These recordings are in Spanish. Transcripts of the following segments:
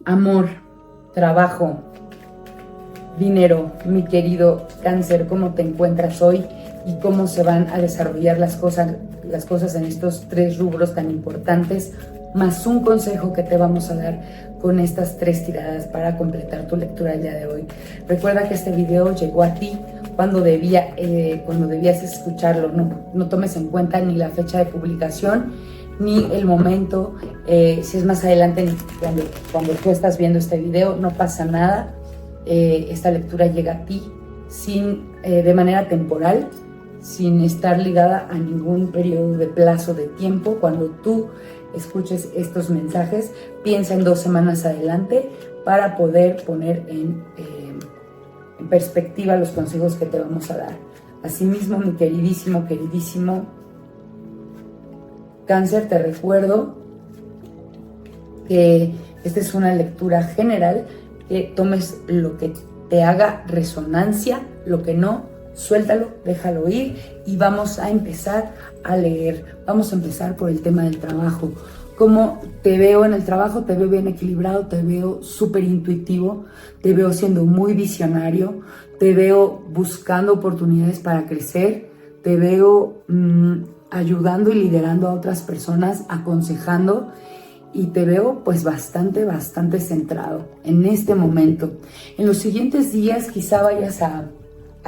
amor, trabajo, dinero, mi querido Cáncer, ¿cómo te encuentras hoy y cómo se van a desarrollar las cosas en estos 3 rubros tan importantes, más un consejo que te vamos a dar con estas 3 tiradas para completar tu lectura el día de hoy? Recuerda que este video llegó a ti cuando debías escucharlo. No tomes en cuenta ni la fecha de publicación ni el momento. Si es más adelante, cuando tú estás viendo este video, no pasa nada. Esta lectura llega a ti de manera temporal, sin estar ligada a ningún periodo de plazo de tiempo. Cuando tú escuches estos mensajes, piensa en 2 semanas adelante para poder poner en perspectiva los consejos que te vamos a dar. Asimismo, mi queridísimo Cáncer, te recuerdo que esta es una lectura general, que tomes lo que te haga resonancia, lo que no, suéltalo, déjalo ir y vamos a empezar a leer. Vamos a empezar por el tema del trabajo. ¿Cómo te veo en el trabajo? Te veo bien equilibrado, te veo súper intuitivo, te veo siendo muy visionario, te veo buscando oportunidades para crecer, te veo ayudando y liderando a otras personas, aconsejando, y te veo pues bastante centrado en este momento. En los siguientes días quizá vayas a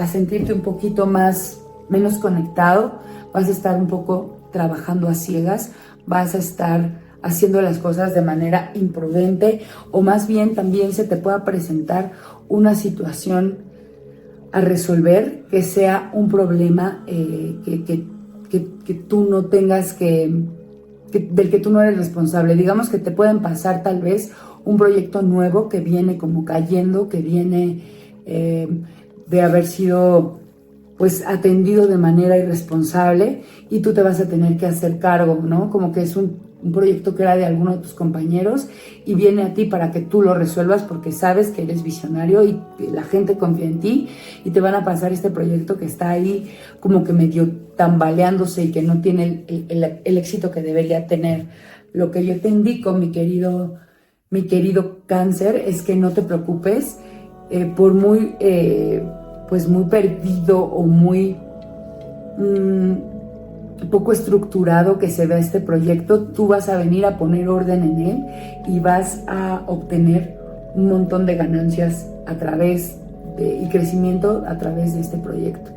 sentirte un poquito menos conectado, vas a estar un poco trabajando a ciegas, vas a estar haciendo las cosas de manera imprudente, o más bien también se te pueda presentar una situación a resolver que sea un problema que tú no tengas del que tú no eres responsable. Digamos que te pueden pasar tal vez un proyecto nuevo que viene como cayendo, que viene de haber sido pues atendido de manera irresponsable, y tú te vas a tener que hacer cargo, ¿no? Como que es un proyecto que era de alguno de tus compañeros y viene a ti para que tú lo resuelvas, porque sabes que eres visionario y que la gente confía en ti, y te van a pasar este proyecto que está ahí como que medio tambaleándose y que no tiene el éxito que debería tener. Lo que yo te indico, mi querido Cáncer, es que no te preocupes por muy perdido o muy poco estructurado que se vea este proyecto. Tú vas a venir a poner orden en él y vas a obtener un montón de ganancias y crecimiento a través de este proyecto.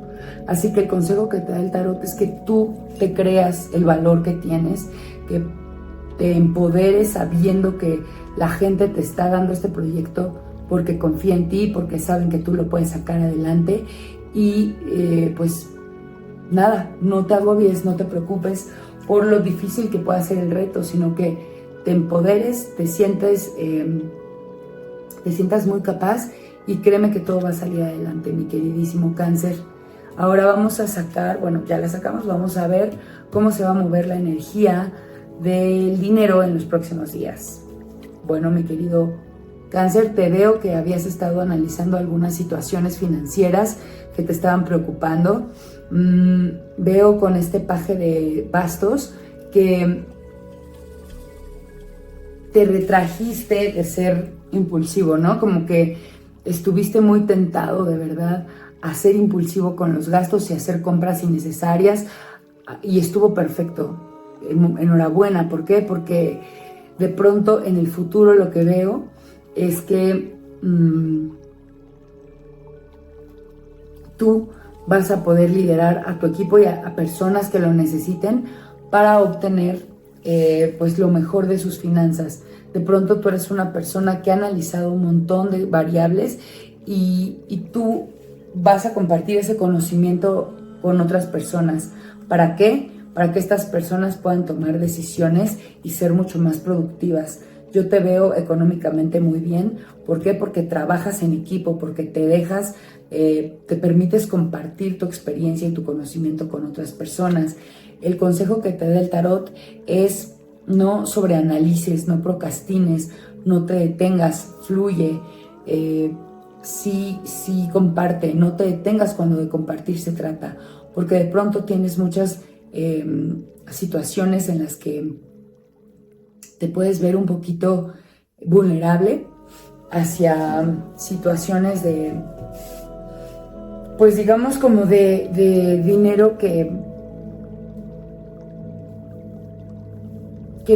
Así que el consejo que te da el tarot es que tú te creas el valor que tienes, que te empoderes sabiendo que la gente te está dando este proyecto porque confía en ti, porque saben que tú lo puedes sacar adelante. Y pues nada, no te agobies, no te preocupes por lo difícil que pueda ser el reto, sino que te empoderes, te sientas muy capaz, y créeme que todo va a salir adelante, mi queridísimo Cáncer. Ahora vamos a sacar, ya la sacamos, vamos a ver cómo se va a mover la energía del dinero en los próximos días. Bueno, mi querido Cáncer, te veo que habías estado analizando algunas situaciones financieras que te estaban preocupando. Veo con este paje de bastos que te retrajiste de ser impulsivo, ¿no? Como que estuviste muy tentado de verdad a ser impulsivo con los gastos y hacer compras innecesarias, y estuvo perfecto. Enhorabuena. ¿Por qué? Porque de pronto en el futuro lo que veo es que tú vas a poder liderar a tu equipo y a personas que lo necesiten para obtener pues lo mejor de sus finanzas. De pronto tú eres una persona que ha analizado un montón de variables, y tú vas a compartir ese conocimiento con otras personas. ¿Para qué? Para que estas personas puedan tomar decisiones y ser mucho más productivas. Yo te veo económicamente muy bien. ¿Por qué? Porque trabajas en equipo, porque te permites compartir tu experiencia y tu conocimiento con otras personas. El consejo que te da el tarot es: no sobreanalices, no procrastines, no te detengas, fluye. Sí, comparte, no te detengas cuando de compartir se trata, porque de pronto tienes muchas situaciones en las que te puedes ver un poquito vulnerable, hacia situaciones de, pues digamos como de dinero que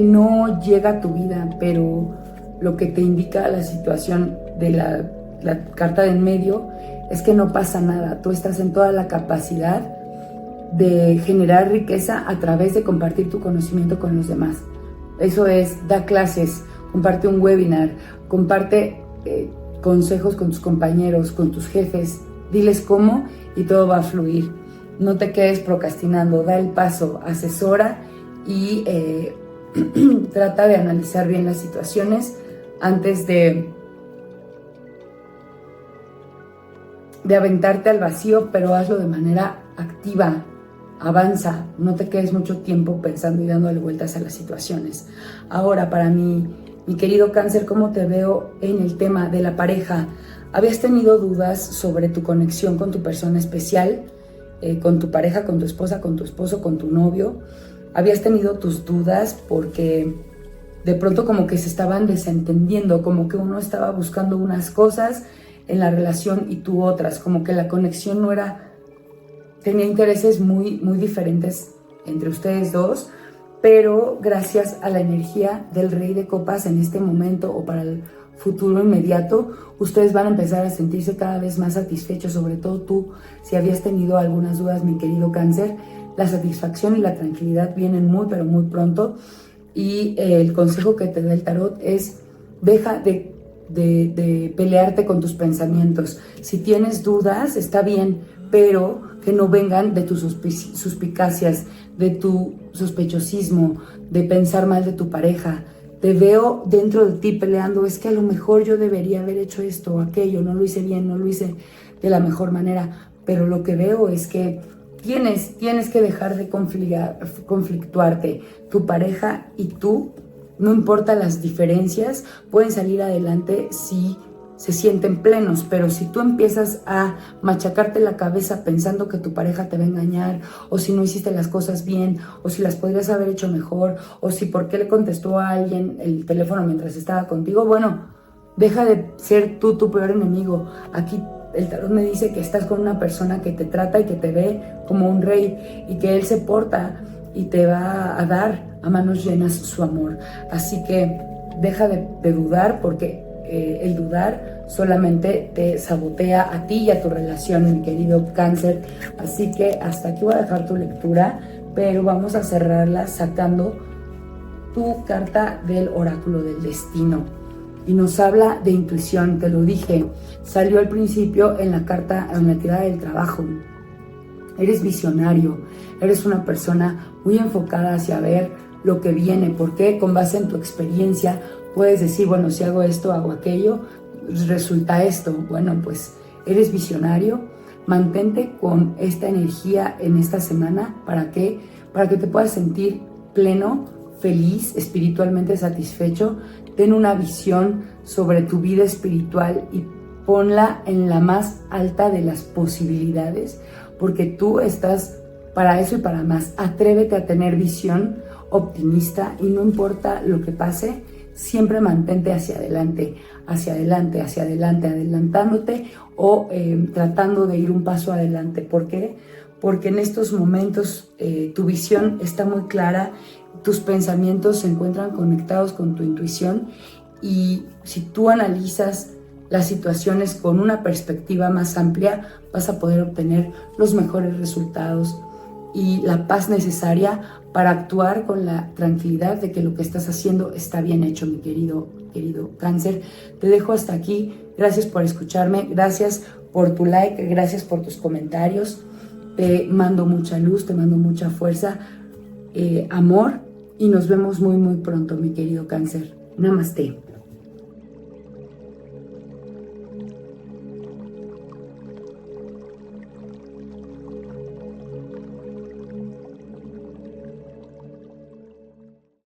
no llega a tu vida, pero lo que te indica la situación de la carta de en medio es que no pasa nada. Tú estás en toda la capacidad de generar riqueza a través de compartir tu conocimiento con los demás. Eso es, da clases, comparte un webinar, comparte consejos con tus compañeros, con tus jefes, diles cómo y todo va a fluir. No te quedes procrastinando, da el paso, asesora y trata de analizar bien las situaciones antes de aventarte al vacío, pero hazlo de manera activa, avanza, no te quedes mucho tiempo pensando y dándole vueltas a las situaciones. Ahora, para mi querido Cáncer, ¿cómo te veo en el tema de la pareja? ¿Habías tenido dudas sobre tu conexión con tu persona especial, con tu pareja, con tu esposa, con tu esposo, con tu novio? ¿Habías tenido tus dudas porque de pronto como que se estaban desentendiendo, como que uno estaba buscando unas cosas en la relación y tú otras, como que la conexión no era, tenía intereses muy, muy diferentes entre ustedes dos, pero gracias a la energía del Rey de Copas en este momento o para el futuro inmediato, ustedes van a empezar a sentirse cada vez más satisfechos, sobre todo tú, si habías tenido algunas dudas, mi querido Cáncer. La satisfacción y la tranquilidad vienen muy, pero muy pronto, y el consejo que te da el tarot es, deja de pelearte con tus pensamientos. Si tienes dudas, está bien, pero que no vengan de tus suspicacias, de tu sospechosismo, de pensar mal de tu pareja. Te veo dentro de ti peleando, es que a lo mejor yo debería haber hecho esto o aquello, no lo hice bien, no lo hice de la mejor manera, pero lo que veo es que tienes que dejar de conflictuarte. Tu pareja y tú, no importa las diferencias, pueden salir adelante si se sienten plenos, pero si tú empiezas a machacarte la cabeza pensando que tu pareja te va a engañar, o si no hiciste las cosas bien, o si las podrías haber hecho mejor, o si por qué le contestó a alguien el teléfono mientras estaba contigo, bueno, deja de ser tú tu peor enemigo. Aquí el tarot me dice que estás con una persona que te trata y que te ve como un rey, y que él se porta y te va a dar a manos llenas su amor. Así que deja de dudar, porque el dudar solamente te sabotea a ti y a tu relación, mi querido Cáncer. Así que hasta aquí voy a dejar tu lectura, pero vamos a cerrarla sacando tu carta del oráculo del destino. Y nos habla de intuición, te lo dije, salió al principio en la carta, en la tirada del trabajo. Eres visionario, eres una persona muy enfocada hacia ver lo que viene, porque con base en tu experiencia puedes decir, bueno, si hago esto, hago aquello, resulta esto. Bueno, pues eres visionario, mantente con esta energía en esta semana, ¿para qué? Para que te puedas sentir pleno, feliz, espiritualmente satisfecho. Ten una visión sobre tu vida espiritual y ponla en la más alta de las posibilidades, porque tú estás para eso y para más. Atrévete a tener visión optimista y no importa lo que pase, siempre mantente hacia adelante, adelantándote o tratando de ir un paso adelante. ¿Por qué? Porque en estos momentos tu visión está muy clara, tus pensamientos se encuentran conectados con tu intuición, y si tú analizas las situaciones con una perspectiva más amplia, vas a poder obtener los mejores resultados y la paz necesaria para actuar con la tranquilidad de que lo que estás haciendo está bien hecho, mi querido Cáncer. Te dejo hasta aquí. Gracias por escucharme, gracias por tu like, gracias por tus comentarios. Te mando mucha luz, te mando mucha fuerza, amor, y nos vemos muy, muy pronto, mi querido Cáncer. Namaste.